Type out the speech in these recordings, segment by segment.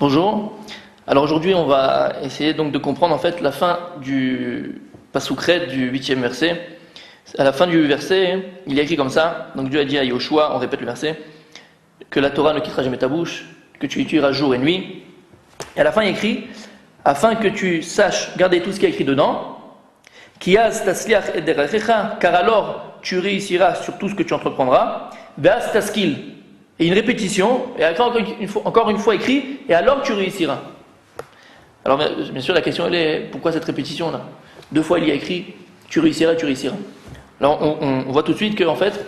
Bonjour. Alors aujourd'hui, on va essayer donc de comprendre en fait la fin du Passoukret du 8e verset. À la fin du verset, il y a écrit comme ça. Donc Dieu a dit à Yoshua, on répète le verset, que la Torah ne quittera jamais ta bouche, que tu l'étudieras jour et nuit. Et à la fin, il y a écrit, afin que tu saches garder tout ce qui est écrit dedans, Kiyaz tasliach et derachecha, car alors tu réussiras sur tout ce que tu entreprendras. Ve'as taskil. Et une répétition, et encore une fois écrit, et alors tu réussiras. Alors bien sûr la question elle est, pourquoi cette répétition là? Deux fois il y a écrit, tu réussiras, tu réussiras. Alors on voit tout de suite que en fait,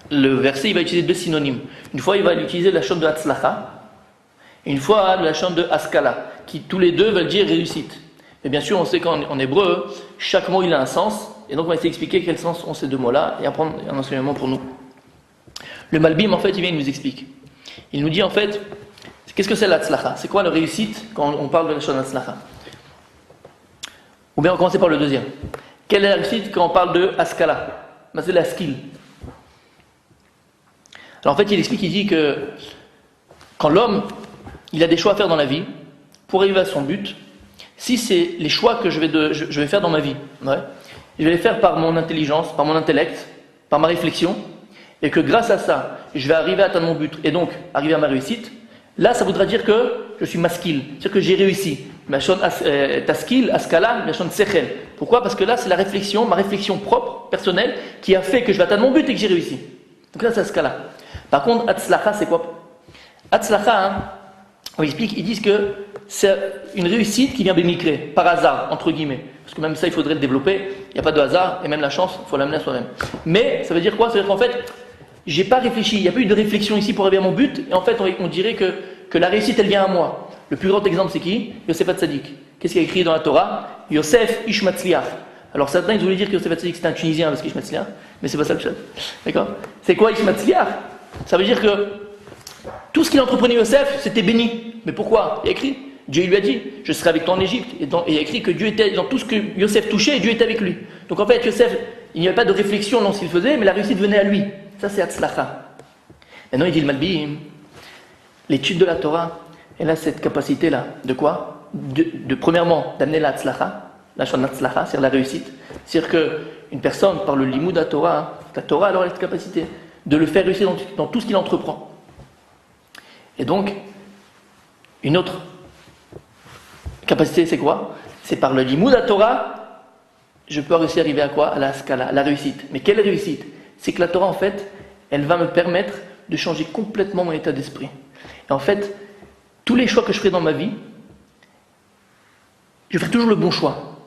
le verset il va utiliser deux synonymes. Une fois il va utiliser la chante de Hatzlacha, et une fois la chante de Haskala, qui tous les deux veulent dire réussite. Et bien sûr on sait qu'en hébreu, chaque mot il a un sens, et donc on va essayer d'expliquer quel sens ont ces deux mots-là, et apprendre un enseignement pour nous. Le Malbim, en fait, il vient, il nous explique. Il nous dit, en fait, qu'est-ce que c'est l'Hatzlacha? C'est quoi la réussite quand on parle de la chose d'Hatzlacha? Ou bien on va commencer par le deuxième. Quelle est la réussite quand on parle de Haskala? C'est la skill. Alors en fait, il explique, il dit que quand l'homme, il a des choix à faire dans la vie, pour arriver à son but, si c'est les choix que je vais faire dans ma vie, ouais, je vais les faire par mon intelligence, par mon intellect, par ma réflexion, et que grâce à ça, je vais arriver à atteindre mon but et donc arriver à ma réussite, là ça voudra dire que je suis maskil, c'est-à-dire que j'ai réussi. Taskil, askala, sechel. Pourquoi? Parce que là c'est la réflexion, ma réflexion propre, personnelle, qui a fait que je vais atteindre mon but et que j'ai réussi. Donc là c'est askala. Par contre, hatzlacha c'est quoi? Hatzlacha, hein, on explique, ils disent que c'est une réussite qui vient bémicré, par hasard, entre guillemets. Parce que même ça il faudrait le développer, il n'y a pas de hasard, et même la chance, il faut l'amener à soi-même. Mais ça veut dire quoi? Ça veut dire qu'en fait, j'ai pas réfléchi, il n'y a pas eu de réflexion ici pour arriver à mon but, et en fait on dirait que la réussite elle vient à moi. Le plus grand exemple c'est qui? Yosef Hatzadik. Qu'est-ce qu'il y a écrit dans la Torah? Yosef Ish Matzliach. Alors certains ils voulaient dire que Yosef Hatzadik c'était un Tunisien parce qu'Ish Matzliach, mais c'est pas ça le chat. D'accord? C'est quoi Ish Matzliach? Ça veut dire que tout ce qu'il entreprenait Yosef c'était béni. Mais pourquoi? Il y a écrit, Dieu lui a dit, je serai avec toi en Égypte, et il y a écrit que Dieu était dans tout ce que Yosef touchait, et Dieu était avec lui. Donc en fait Yosef, il n'y avait pas de réflexion dans ce qu'il faisait, mais la réussite venait à lui. Ça c'est Hatzlacha. Maintenant il dit le Malbim, l'étude de la Torah, elle a cette capacité-là. De quoi? Premièrement, d'amener la Hatzlacha, la Shon Hatzlacha, c'est-à-dire la réussite. C'est-à-dire qu'une personne, par le limud de la Torah alors elle a cette capacité de le faire réussir dans tout ce qu'il entreprend. Et donc, une autre capacité c'est quoi? C'est par le limud de la Torah, je peux réussir à arriver à quoi? À la Haskala, à la réussite. Mais quelle réussite? C'est que la Torah, en fait, elle va me permettre de changer complètement mon état d'esprit. Et en fait, tous les choix que je ferai dans ma vie, je ferai toujours le bon choix.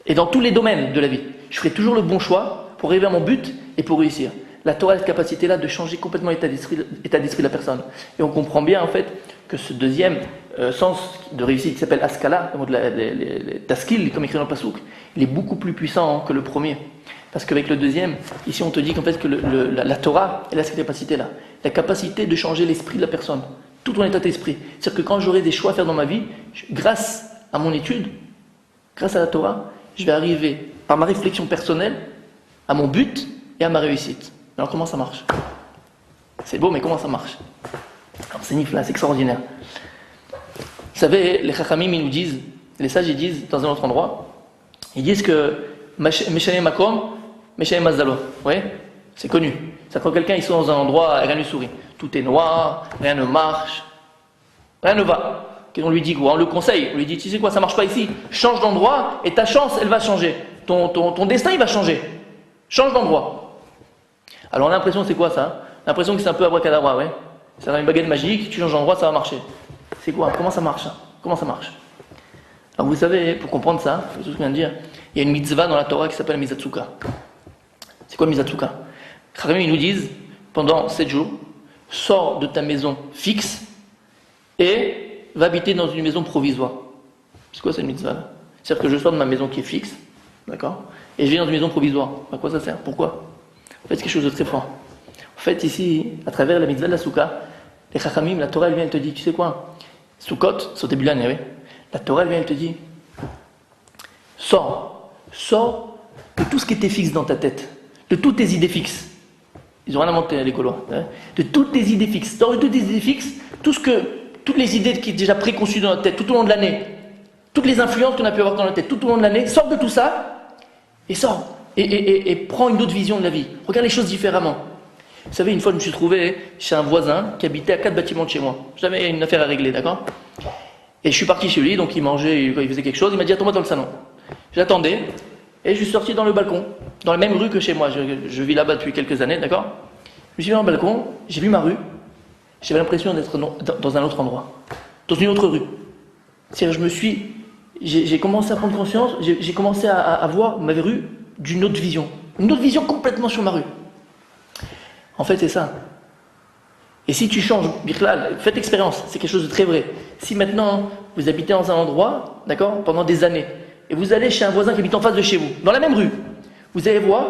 Et dans tous les domaines de la vie, je ferai toujours le bon choix pour arriver à mon but et pour réussir. La Torah a cette capacité-là de changer complètement l'état d'esprit de la personne. Et on comprend bien, en fait, que ce deuxième sens de réussite qui s'appelle Haskala, les taskil, comme écrit dans le Passouk, il est beaucoup plus puissant que le premier. Parce qu'avec le deuxième, ici on te dit qu'en fait que la Torah, elle a cette capacité-là. La capacité de changer l'esprit de la personne, tout ton état d'esprit. C'est-à-dire que quand j'aurai des choix à faire dans ma vie, grâce à mon étude, grâce à la Torah, je vais arriver, par ma réflexion personnelle, à mon but et à ma réussite. Alors comment ça marche? C'est beau, mais comment ça marche? Alors c'est nifla, c'est extraordinaire. Vous savez, les chachamim, ils nous disent, les sages, ils disent, dans un autre endroit, ils disent que Meshaye Makom, Meshaye Mazalo. Vous voyez? C'est connu. C'est quand quelqu'un est dans un endroit, rien ne sourit. Tout est noir, rien ne marche, rien ne va. On lui dit quoi? On le conseille. On lui dit, tu sais quoi, ça marche pas ici. Change d'endroit et ta chance, elle va changer. Ton destin, il va changer. Change d'endroit. Alors on a l'impression, c'est quoi ça? On a l'impression que c'est un peu abracadabra, ouais. C'est une baguette magique, tu changes d'endroit, ça va marcher. C'est quoi? Comment ça marche ça? Comment ça marche? Alors vous savez, pour comprendre ça, tout ce que je viens de dire, il y a une mitzvah dans la Torah qui s'appelle Mizatsuka. C'est quoi Mizatsuka? Kharamim, ils nous disent, pendant 7 jours, sors de ta maison fixe et va habiter dans une maison provisoire. C'est quoi cette mitzvah-là? C'est-à-dire que je sors de ma maison qui est fixe, d'accord? Et je vais dans une maison provisoire. À quoi ça sert? Pourquoi? En fait, c'est quelque chose de très fort. En fait, ici, à travers la mitzvah de la Souka, les Chachamim, la Torah, elle vient, elle te dit, tu sais quoi? Soukot, Sotebulan, oui. La Torah, elle vient, elle te dit, sors de tout ce qui était fixe dans ta tête, de toutes tes idées fixes. Ils n'ont rien inventé, les Gaulois. Hein? De toutes tes idées fixes. Sors de toutes tes idées fixes, tout ce que toutes les idées qui sont déjà préconçues dans notre tête tout au long de l'année, toutes les influences qu'on a pu avoir dans notre tête tout au long de l'année, sors de tout ça et sors. Et prends une autre vision de la vie. Regarde les choses différemment. Vous savez, une fois, je me suis trouvé chez un voisin qui habitait à 4 bâtiments de chez moi. J'avais une affaire à régler, d'accord? Et je suis parti chez lui, donc il mangeait, il faisait quelque chose. Il m'a dit, attends-moi dans le salon. J'attendais, et je suis sorti dans le balcon, dans la même rue que chez moi. Je vis là-bas depuis quelques années, d'accord? Je me suis mis dans le balcon, j'ai vu ma rue. J'avais l'impression d'être dans un autre endroit, dans une autre rue. C'est-à-dire, j'ai commencé à prendre conscience, j'ai commencé à voir ma rue d'une autre vision. Une autre vision complètement sur ma rue. En fait, c'est ça. Et si tu changes, Birklal, faites l'expérience, c'est quelque chose de très vrai. Si maintenant, vous habitez dans un endroit, d'accord, pendant des années, et vous allez chez un voisin qui habite en face de chez vous, dans la même rue, vous allez voir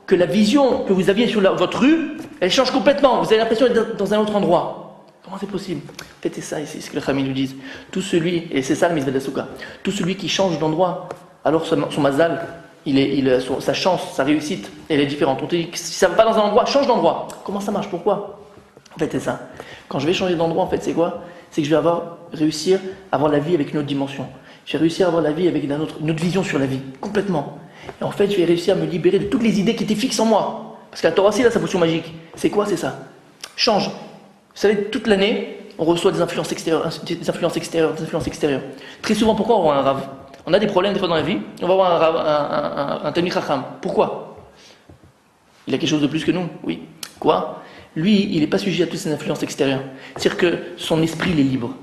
que la vision que vous aviez sur votre rue, elle change complètement. Vous avez l'impression d'être dans un autre endroit. Comment c'est possible? Peut-être c'est ça ici, ce que les Khamim nous disent. Tout celui, et c'est ça le Mitzvah d'Asuka, tout celui qui change d'endroit, alors son mazal, sa chance, sa réussite, elle est différente. On te dit que si ça ne va pas dans un endroit, change d'endroit. Comment ça marche? Pourquoi? En fait, c'est ça. Quand je vais changer d'endroit, en fait, c'est quoi? C'est que je vais réussir à avoir la vie avec une autre dimension. Je vais réussir à avoir la vie avec une autre vision sur la vie, complètement. Et en fait, je vais réussir à me libérer de toutes les idées qui étaient fixes en moi. Parce que la Torah aussi, là, sa potion magique. C'est quoi? C'est ça. Change. Vous savez, toute l'année, on reçoit des influences extérieures, des influences extérieures, des influences extérieures. Très souvent, pourquoi on voit un rave? On a des problèmes des fois dans la vie, on va voir un Talmid Chacham. Pourquoi? Il a quelque chose de plus que nous, oui. Quoi? Lui, il n'est pas sujet à toutes ces influences extérieures. C'est-à-dire que son esprit, il est libre.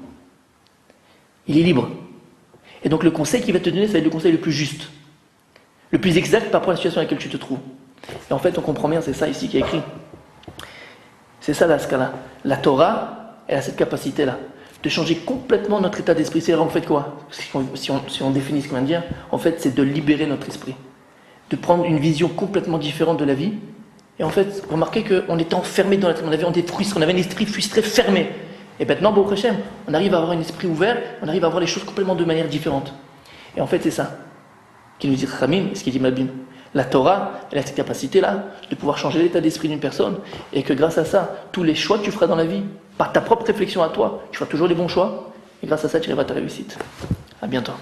Il est libre. Et donc le conseil qu'il va te donner, ça va être le conseil le plus juste, le plus exact par rapport à la situation dans laquelle tu te trouves. Et en fait, on comprend bien, c'est ça ici qui est écrit. C'est ça la scala. La Torah, elle a cette capacité-là, de changer complètement notre état d'esprit. C'est en fait quoi? Si on définit ce qu'on vient de dire, en fait, c'est de libérer notre esprit, de prendre une vision complètement différente de la vie. Et en fait, remarquez qu'on était enfermé dans la vie, on avait un esprit frustré, fermé. Et maintenant, Baruch Hashem, on arrive à avoir un esprit ouvert, on arrive à voir les choses complètement de manière différente. Et en fait, c'est ça qui nous dit Khamim, ce qui dit Malbim. La Torah, elle a cette capacité-là de pouvoir changer l'état d'esprit d'une personne, et que grâce à ça, tous les choix que tu feras dans la vie, par ta propre réflexion à toi, tu feras toujours les bons choix, et grâce à ça, tu arriveras à ta réussite. À bientôt.